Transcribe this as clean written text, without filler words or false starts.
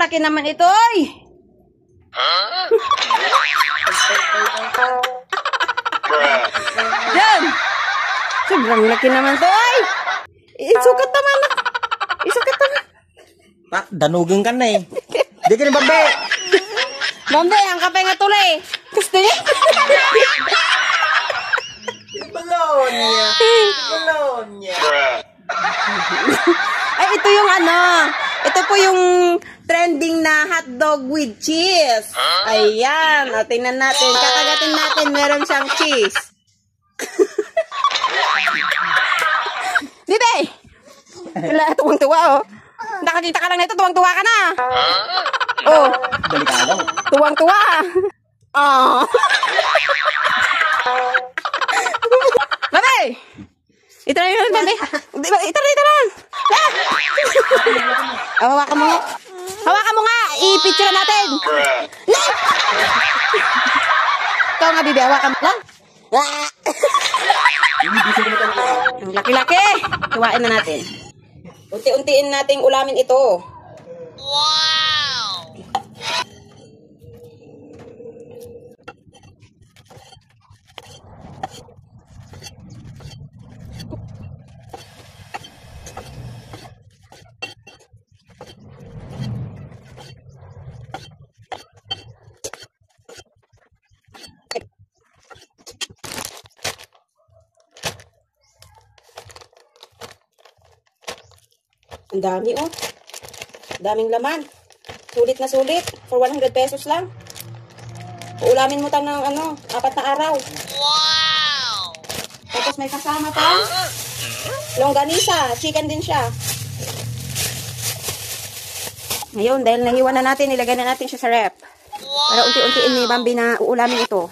laki naman ito, oy. Yan. Sobrang laki naman to, oy. Isukat naman. Isukat naman. Pak, danugin ka na eh. Di ka na Bambi. Bambi, ang kapay nga tuloy. Gusto niya? Bologna. Bologna. Ay, ito yung ano. Ito po yung trending na hotdog with cheese. Ayan. O, tingnan natin. Kakagatin natin. Meron siyang cheese. Dito eh. Wala, tuwang-tuwa oh. Nakakita ka lang nito, tuwang-tuwa ka na. Oh. Delikado. Tuwang-tuwa. Oh. Babe! Ito na yun, babe. Ito lang. Hawakan mo nga. Hawakan mo nga. I-picture natin. Ikaw nga, bibi. Hawakan mo lang. Ang laki-laki. Tuwain na natin. Unti-untiin nating ulamin ito. Wow! Ang dami oh. Daming laman. Sulit na sulit. For 100 pesos lang. Uulamin mo tayo ng ano, 4 na araw. Wow! Tapos may kasama pa. Longganisa. Chicken din siya. Ngayon, dahil nahiwa na natin, ilagay na natin siya sa rep. Para unti-untiin ni Bambi na uulamin ito.